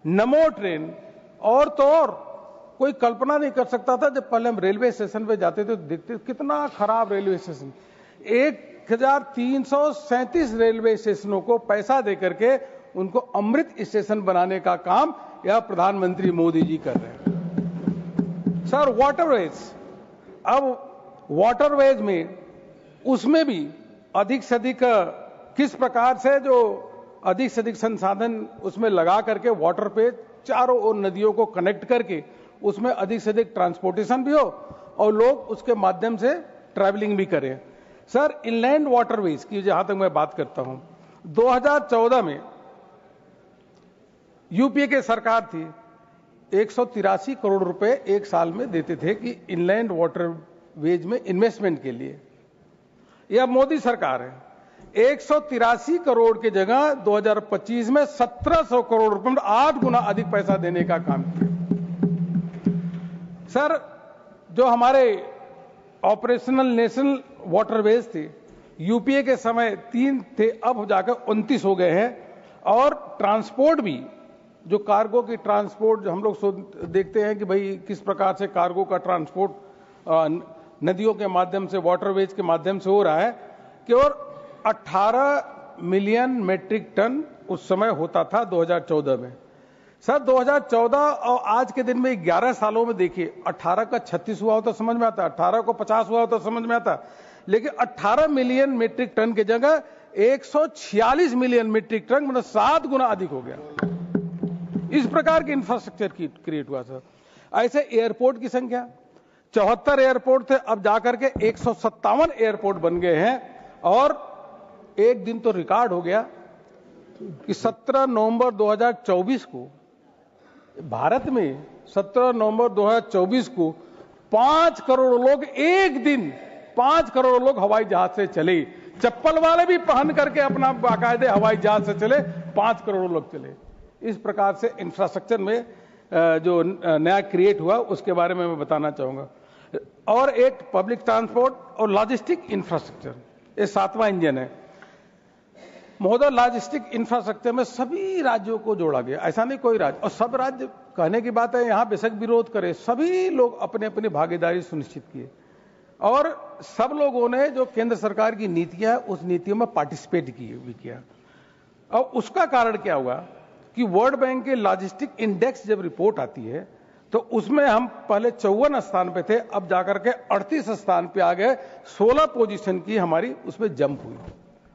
नमो train और तो और कोई कल्पना नहीं कर सकता था। जब पहले हम रेलवे स्टेशन पे जाते थे तो देखते कितना खराब रेलवे स्टेशन। 1337 रेलवे स्टेशनों को पैसा देकर के उनको अमृत स्टेशन बनाने का काम यह प्रधानमंत्री मोदी जी कर रहे हैं। सर वाटरवेज, अब वाटरवेज में उसमें भी अधिक से अधिक किस प्रकार से जो अधिक से अधिक संसाधन उसमें लगा करके वाटर पे चारों ओर नदियों को कनेक्ट करके उसमें अधिक से अधिक ट्रांसपोर्टेशन भी हो और लोग उसके माध्यम से ट्रैवलिंग भी करें। सर इनलैंड वाटरवेज की जहां तक मैं बात करता हूं, 2014 में यूपीए की सरकार थी, 183 करोड़ रुपए एक साल में देते थे कि इनलैंड वाटरवेज में इन्वेस्टमेंट के लिए। यह मोदी सरकार है, 183 करोड़ की जगह 2025 में 1700 करोड़ रुपए में 8 गुना अधिक पैसा देने का काम किया। सर जो हमारे ऑपरेशनल नेशनल वाटरवेज थे, यूपीए के समय 3 थे, अब जाकर 29 हो गए हैं। और ट्रांसपोर्ट भी, जो कार्गो की ट्रांसपोर्ट जो हम लोग देखते हैं कि भाई किस प्रकार से कार्गो का ट्रांसपोर्ट नदियों के माध्यम से वाटरवेज के माध्यम से हो रहा है कि और 18 मिलियन मेट्रिक टन उस समय होता था 2014 में। सर 2014 और आज के दिन में 11 सालों में देखिए, 18 का 36 हुआ होता समझ में आता, 18 को 50 हुआ होता समझ में आता, लेकिन 18 मिलियन मेट्रिक टन की जगह 146 मिलियन मेट्रिक टन, मतलब 7 गुना अधिक हो गया। इस प्रकार की इंफ्रास्ट्रक्चर क्रिएट हुआ सर। ऐसे एयरपोर्ट की संख्या 74 एयरपोर्ट थे, अब जाकर के 157 एयरपोर्ट बन गए हैं। और एक दिन तो रिकॉर्ड हो गया कि 17 नवंबर 2024 को भारत में 17 नवंबर 2024 को 5 करोड़ लोग एक दिन 5 करोड़ लोग हवाई जहाज से चले। चप्पल वाले भी पहन करके अपना बाकायदे हवाई जहाज से चले, 5 करोड़ लोग चले। इस प्रकार से इंफ्रास्ट्रक्चर में जो नया क्रिएट हुआ उसके बारे में मैं बताना चाहूंगा। और एक पब्लिक ट्रांसपोर्ट और लॉजिस्टिक इंफ्रास्ट्रक्चर, ये 7वां इंजन है महोदय। लॉजिस्टिक इंफ्रास्ट्रक्चर में सभी राज्यों को जोड़ा गया, ऐसा नहीं कोई राज्य, और सब राज्य कहने की बात है यहां बेशक विरोध करे, सभी लोग अपने अपनी भागीदारी सुनिश्चित किए और सब लोगों ने जो केंद्र सरकार की नीतियां है उस नीतियों में पार्टिसिपेट किया। और उसका कारण क्या हुआ कि वर्ल्ड बैंक के लॉजिस्टिक इंडेक्स जब रिपोर्ट आती है तो उसमें हम पहले 54 स्थान पे थे, अब जाकर के 38 स्थान पे आ गए। 16 पोजीशन की हमारी उसमें जंप हुई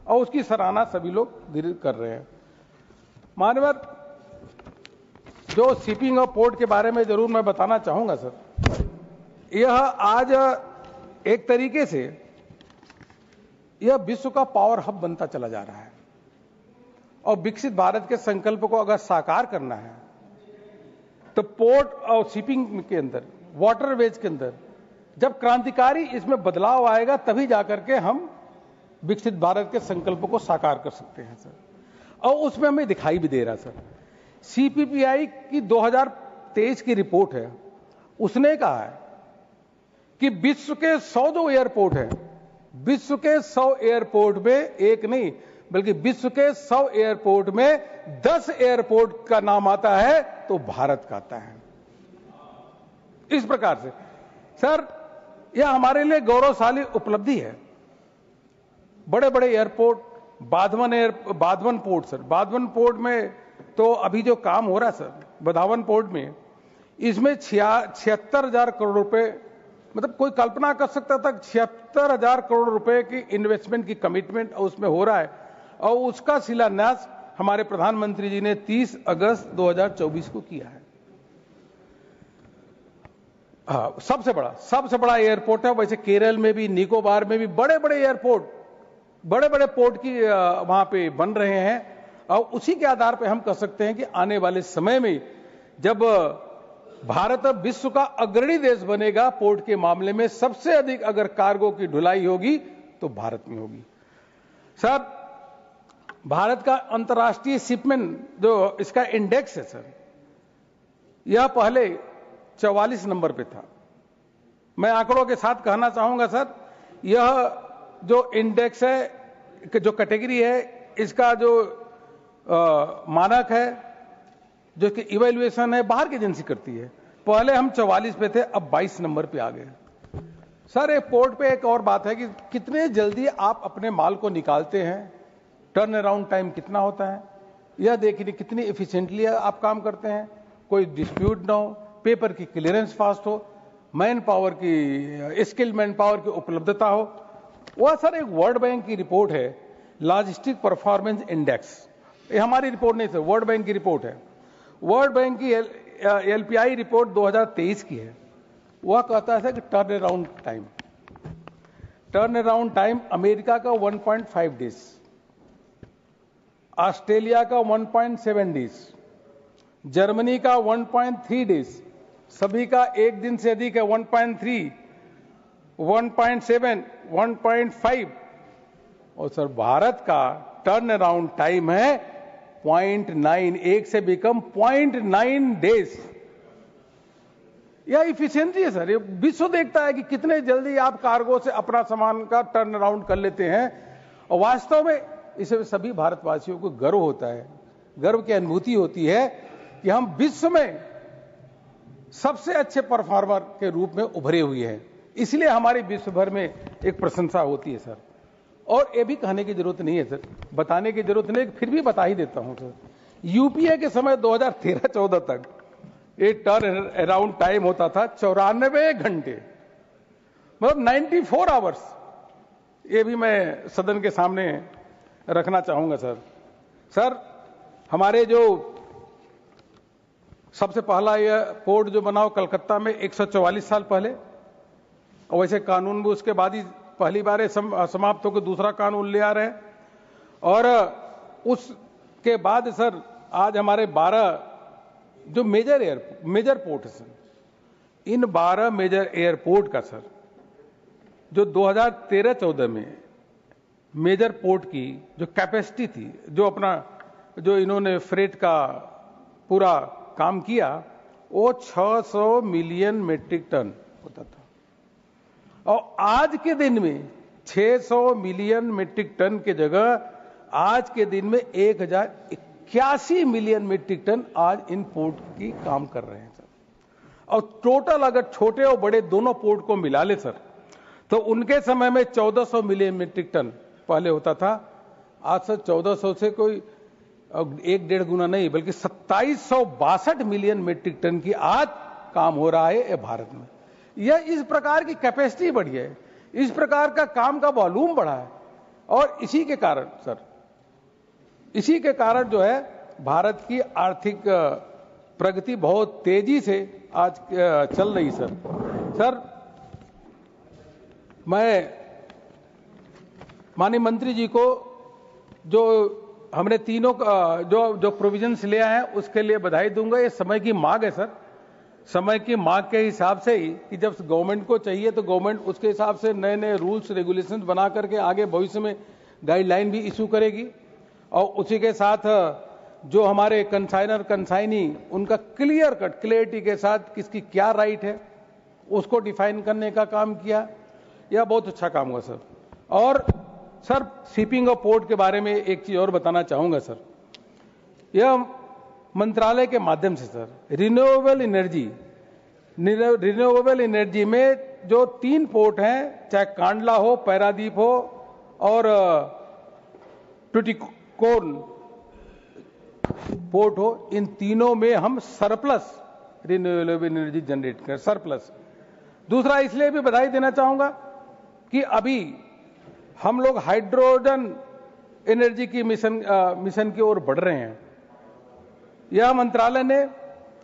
और उसकी सराहना सभी लोग कर रहे हैं। मानवर जो शिपिंग और पोर्ट के बारे में जरूर मैं बताना चाहूंगा सर। यह आज एक तरीके से यह विश्व का पावर हब बनता चला जा रहा है और विकसित भारत के संकल्प को अगर साकार करना है तो पोर्ट और शिपिंग के अंदर, वाटरवेज के अंदर जब क्रांतिकारी इसमें बदलाव आएगा तभी जाकर के हम विकसित भारत के संकल्प को साकार कर सकते हैं सर। और उसमें हमें दिखाई भी दे रहा सर। सीपीपीआई की 2023 की रिपोर्ट है, उसने कहा है कि विश्व के 100 जो एयरपोर्ट है, विश्व के 100 एयरपोर्ट में एक नहीं बल्कि विश्व के 100 एयरपोर्ट में 10 एयरपोर्ट का नाम आता है तो भारत का आता है। इस प्रकार से सर यह हमारे लिए गौरवशाली उपलब्धि है। बड़े बड़े एयरपोर्ट, बाधवन पोर्ट सर, बाधवन पोर्ट में तो अभी जो काम हो रहा है सर, बधावन पोर्ट में, इसमें 76,000 करोड़ रुपए, मतलब कोई कल्पना कर सकता था 76,000 करोड़ रुपए की इन्वेस्टमेंट की कमिटमेंट उसमें हो रहा है। और उसका शिलान्यास हमारे प्रधानमंत्री जी ने 30 अगस्त 2024 को किया है। हाँ, सबसे बड़ा एयरपोर्ट है। वैसे केरल में भी, निकोबार में भी बड़े बड़े एयरपोर्ट, बड़े बड़े पोर्ट की वहां पे बन रहे हैं। और उसी के आधार पे हम कह सकते हैं कि आने वाले समय में जब भारत विश्व का अग्रणी देश बनेगा पोर्ट के मामले में, सबसे अधिक अगर कार्गो की ढुलाई होगी तो भारत में होगी। सर भारत का अंतर्राष्ट्रीय शिपमेंट जो इसका इंडेक्स है सर, यह पहले 44 नंबर पे था। मैं आंकड़ों के साथ कहना चाहूंगा सर, यह जो इंडेक्स है, जो कैटेगरी है, इसका जो मानक है जो कि इवैल्यूएशन है बाहर की एजेंसी करती है। पहले हम 44 पे थे, अब 22 नंबर पे आ गए। सर एक पोर्ट पे एक और बात है कि कितने जल्दी आप अपने माल को निकालते हैं, टर्न अराउंड टाइम कितना होता है, यह देखिए कितनी एफिशिएंटली आप काम करते हैं, कोई डिस्प्यूट ना हो, पेपर की क्लियरेंस फास्ट हो, मैन पावर की स्किल्ड मैन पावर की उपलब्धता हो। वह सर एक वर्ल्ड बैंक की रिपोर्ट है, लॉजिस्टिक परफॉर्मेंस इंडेक्स। ये हमारी रिपोर्ट नहीं सर, वर्ल्ड बैंक की रिपोर्ट है। वर्ल्ड बैंक की एलपीआई रिपोर्ट 2023 की है। वह कहता है कि टर्न अराउंड टाइम अमेरिका का 1.5 डेज, ऑस्ट्रेलिया का 1.7 डेज, जर्मनी का 1.3 डेज, सभी का एक दिन से अधिक है 1.3, 1.7, 1.5। और सर भारत का टर्न अराउंड टाइम है 0.9, एक से भी कम 0.9 डेज। यह इफिशिएंसी है सर। ये विश्व देखता है कि कितने जल्दी आप कार्गो से अपना सामान का टर्न अराउंड कर लेते हैं। और वास्तव में इसे सभी भारतवासियों को गर्व होता है, गर्व की अनुभूति होती है कि हम विश्व में सबसे अच्छे परफॉर्मर के रूप में उभरे हुए हैं। इसलिए हमारी विश्व भर में एक प्रशंसा होती है सर। और ये भी कहने की जरूरत नहीं है सर, बताने की जरूरत नहीं, फिर भी बता ही देता हूं सर। यूपीए के समय 2013-14 तक ये टर्न अराउंड टाइम होता था 94 घंटे, मतलब 94 आवर्स। ये भी मैं सदन के सामने रखना चाहूंगा सर। सर हमारे जो सबसे पहला यह पोर्ट जो बना कलकत्ता में 144 साल पहले, और वैसे कानून भी उसके बाद ही पहली बार समाप्त होकर दूसरा कानून ले आ रहे हैं। और उसके बाद सर आज हमारे 12 जो मेजर पोर्ट है सर, इन 12 मेजर एयरपोर्ट का सर जो 2013-14 में मेजर पोर्ट की जो कैपेसिटी थी, जो अपना जो इन्होंने फ्रेट का पूरा काम किया, वो 600 मिलियन मीट्रिक टन होता था। और आज के दिन में 600 मिलियन मीट्रिक टन के जगह आज के दिन में 1081 मिलियन मीट्रिक टन आज इन पोर्ट की काम कर रहे हैं सर। और टोटल अगर छोटे और बड़े दोनों पोर्ट को मिला ले सर, तो उनके समय में 1400 मिलियन मीट्रिक टन पहले होता था। आज सर 1400 से कोई 1-1.5 गुना नहीं, बल्कि 2762 मिलियन मीट्रिक टन की आज काम हो रहा है भारत में। यह इस प्रकार की कैपेसिटी बढ़ी है, इस प्रकार का काम का वॉल्यूम बढ़ा है। और इसी के कारण सर, इसी के कारण जो है भारत की आर्थिक प्रगति बहुत तेजी से आज चल रही सर। सर मैं माननीय मंत्री जी को जो हमने तीनों जो प्रोविजंस ले आए हैं उसके लिए बधाई दूंगा। ये समय की मांग है सर, समय की मांग के हिसाब से ही कि जब गवर्नमेंट को चाहिए तो गवर्नमेंट उसके हिसाब से नए नए रूल्स रेगुलेशंस बना करके आगे भविष्य में गाइडलाइन भी इशू करेगी। और उसी के साथ जो हमारे कंसाइनर कंसाइनी उनका क्लियर कट क्लियरिटी के साथ किसकी क्या राइट है उसको डिफाइन करने का काम किया। यह बहुत अच्छा काम हुआ सर। और सर शिपिंग और पोर्ट के बारे में एक चीज और बताना चाहूंगा सर। यह मंत्रालय के माध्यम से सर रिन्यूएबल एनर्जी में जो 3 पोर्ट हैं, चाहे कांडला हो, पैरादीप हो और टुटिकोर्न पोर्ट हो, इन तीनों में हम सरप्लस रिन्यूएबल एनर्जी जनरेट कर सरप्लस। दूसरा इसलिए भी बधाई देना चाहूंगा कि अभी हम लोग हाइड्रोजन एनर्जी की मिशन की ओर बढ़ रहे हैं। यह मंत्रालय ने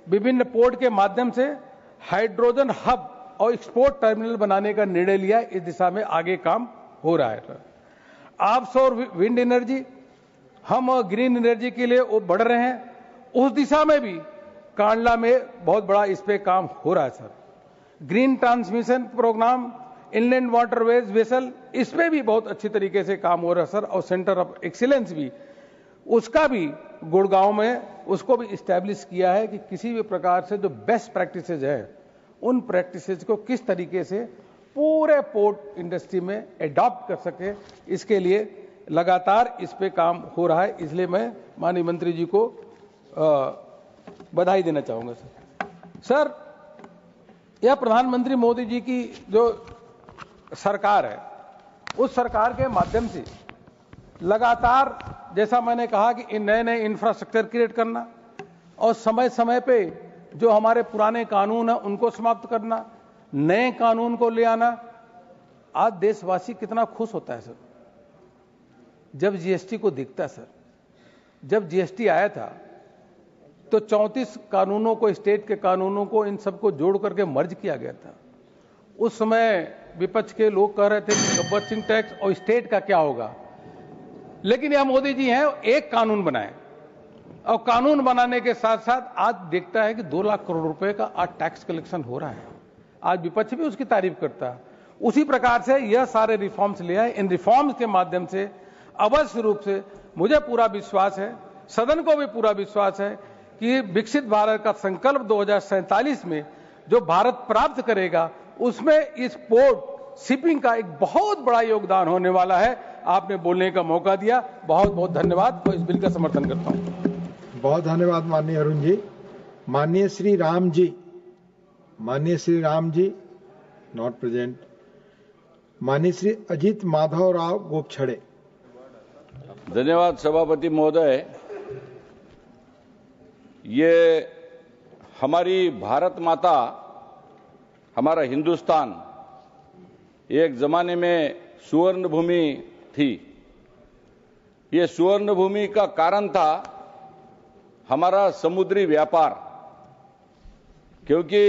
विभिन्न पोर्ट के माध्यम से हाइड्रोजन हब और एक्सपोर्ट टर्मिनल बनाने का निर्णय लिया। इस दिशा में आगे काम हो रहा है। ऑफशोर विंड एनर्जी, हम ग्रीन एनर्जी के लिए बढ़ रहे हैं। उस दिशा में भी कांडला में बहुत बड़ा इस पे काम हो रहा है sir. Green transmission programme, inland waterways vessel, इसमें भी बहुत अच्छी तरीके से काम हो रहा है सर। और सेंटर ऑफ एक्सीलेंस भी, उसका भी गुड़गांव में उसको भी इस्टेब्लिश किया है कि किसी भी प्रकार से जो बेस्ट प्रैक्टिसेज है उन प्रैक्टिसेज को किस तरीके से पूरे पोर्ट इंडस्ट्री में एडॉप्ट कर सके, इसके लिए लगातार इस पे काम हो रहा है। इसलिए मैं माननीय मंत्री जी को बधाई देना चाहूंगा सर। यह प्रधानमंत्री मोदी जी की जो सरकार है, उस सरकार के माध्यम से लगातार, जैसा मैंने कहा कि इन नए नए इंफ्रास्ट्रक्चर क्रिएट करना और समय समय पे जो हमारे पुराने कानून है उनको समाप्त करना, नए कानून को ले आना। आज देशवासी कितना खुश होता है सर जब जीएसटी को दिखता है सर। जब जीएसटी आया था तो 34 कानूनों को, स्टेट के कानूनों को, इन सबको जोड़ करके मर्ज किया गया था। उस समय विपक्ष के लोग कह रहे थे कि गब्बर सिंह टैक्स और स्टेट का क्या होगा, लेकिन यह मोदी जी हैं, एक कानून बनाए और कानून बनाने के साथ साथ आज देखता है कि 2 लाख करोड़ रुपए का आज टैक्स कलेक्शन हो रहा है। आज विपक्ष भी उसकी तारीफ करता है। उसी प्रकार से यह सारे रिफॉर्म्स ले आए। इन रिफॉर्म्स के माध्यम से अवश्य रूप से मुझे पूरा विश्वास है, सदन को भी पूरा विश्वास है कि विकसित भारत का संकल्प 2047 में जो भारत प्राप्त करेगा, उसमें इस पोर्ट शिपिंग का एक बहुत बड़ा योगदान होने वाला है। आपने बोलने का मौका दिया, बहुत बहुत धन्यवाद। मैं इस बिल का समर्थन करता हूं। बहुत धन्यवाद माननीय अरुण जी। माननीय श्री राम जी नॉट प्रेजेंट। माननीय श्री अजित माधव राव गोपछड़े। धन्यवाद सभापति महोदय। ये हमारी भारत माता, हमारा हिंदुस्तान एक जमाने में सुवर्ण भूमि थी। ये सुवर्ण भूमि का कारण था हमारा समुद्री व्यापार, क्योंकि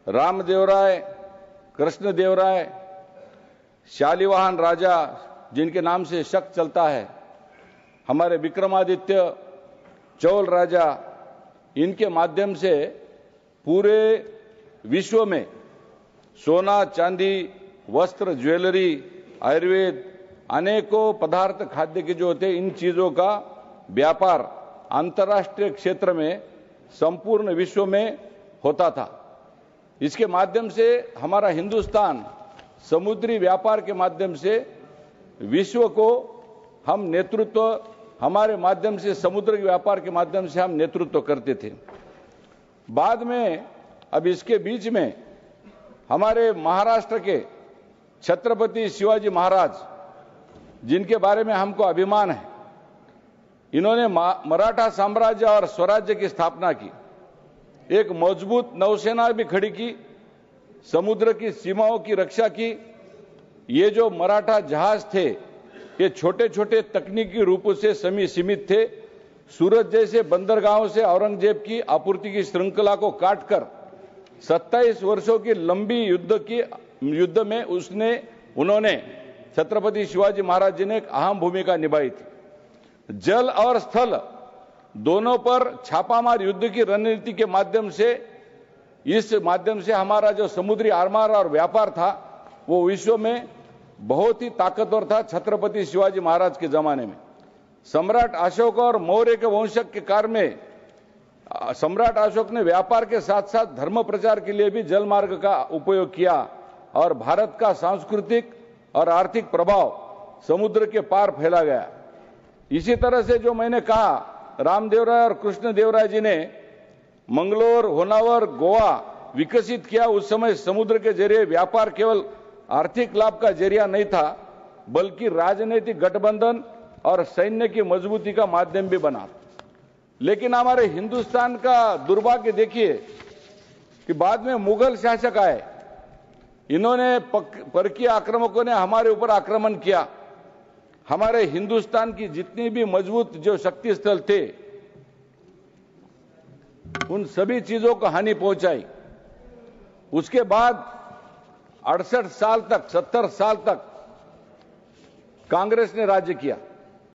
रामदेवराय, कृष्णदेवराय, शालिवाहन राजा जिनके नाम से शक चलता है, हमारे विक्रमादित्य, चौल राजा, इनके माध्यम से पूरे विश्व में सोना, चांदी, वस्त्र, ज्वेलरी, आयुर्वेद, अनेकों पदार्थ खाद्य के जो होते, इन चीजों का व्यापार अंतर्राष्ट्रीय क्षेत्र में संपूर्ण विश्व में होता था। इसके माध्यम से हमारा हिंदुस्तान समुद्री व्यापार के माध्यम से विश्व को हम नेतृत्व, हमारे माध्यम से समुद्र के व्यापार के माध्यम से हम नेतृत्व करते थे। बाद में अब इसके बीच में हमारे महाराष्ट्र के छत्रपति शिवाजी महाराज, जिनके बारे में हमको अभिमान है, इन्होंने मराठा साम्राज्य और स्वराज्य की स्थापना की, एक मजबूत नौसेना भी खड़ी की, समुद्र की सीमाओं की रक्षा की। ये जो मराठा जहाज थे, ये छोटे छोटे तकनीकी रूप से सीमित थे। सूरत जैसे बंदरगाहों से औरंगजेब की आपूर्ति की श्रृंखला को काटकर 27 वर्षों की लंबी युद्ध में उन्होंने छत्रपति शिवाजी महाराज जी ने एक अहम भूमिका निभाई थी। जल और स्थल दोनों पर छापामार युद्ध की रणनीति के माध्यम से, इस माध्यम से हमारा जो समुद्री आरमार और व्यापार था वो विश्व में बहुत ही ताकतवर था। छत्रपति शिवाजी महाराज के जमाने में सम्राट अशोक और मौर्य के वंशज के काल में सम्राट अशोक ने व्यापार के साथ साथ धर्म प्रचार के लिए भी जल मार्ग का उपयोग किया और भारत का सांस्कृतिक और आर्थिक प्रभाव समुद्र के पार फैला गया। इसी तरह से जो मैंने कहा, रामदेवराय और कृष्णदेवराय जी ने मंगलोर, होनावर, गोवा विकसित किया। उस समय समुद्र के जरिए व्यापार केवल आर्थिक लाभ का जरिया नहीं था, बल्कि राजनीतिक गठबंधन और सैन्य की मजबूती का माध्यम भी बना। लेकिन हमारे हिंदुस्तान का दुर्भाग्य देखिए कि बाद में मुगल शासक आए, इन्होंने परकीय आक्रामकों ने हमारे ऊपर आक्रमण किया। हमारे हिंदुस्तान की जितनी भी मजबूत जो शक्ति स्थल थे, उन सभी चीजों को हानि पहुंचाई। उसके बाद 68 साल तक, 70 साल तक कांग्रेस ने राज्य किया।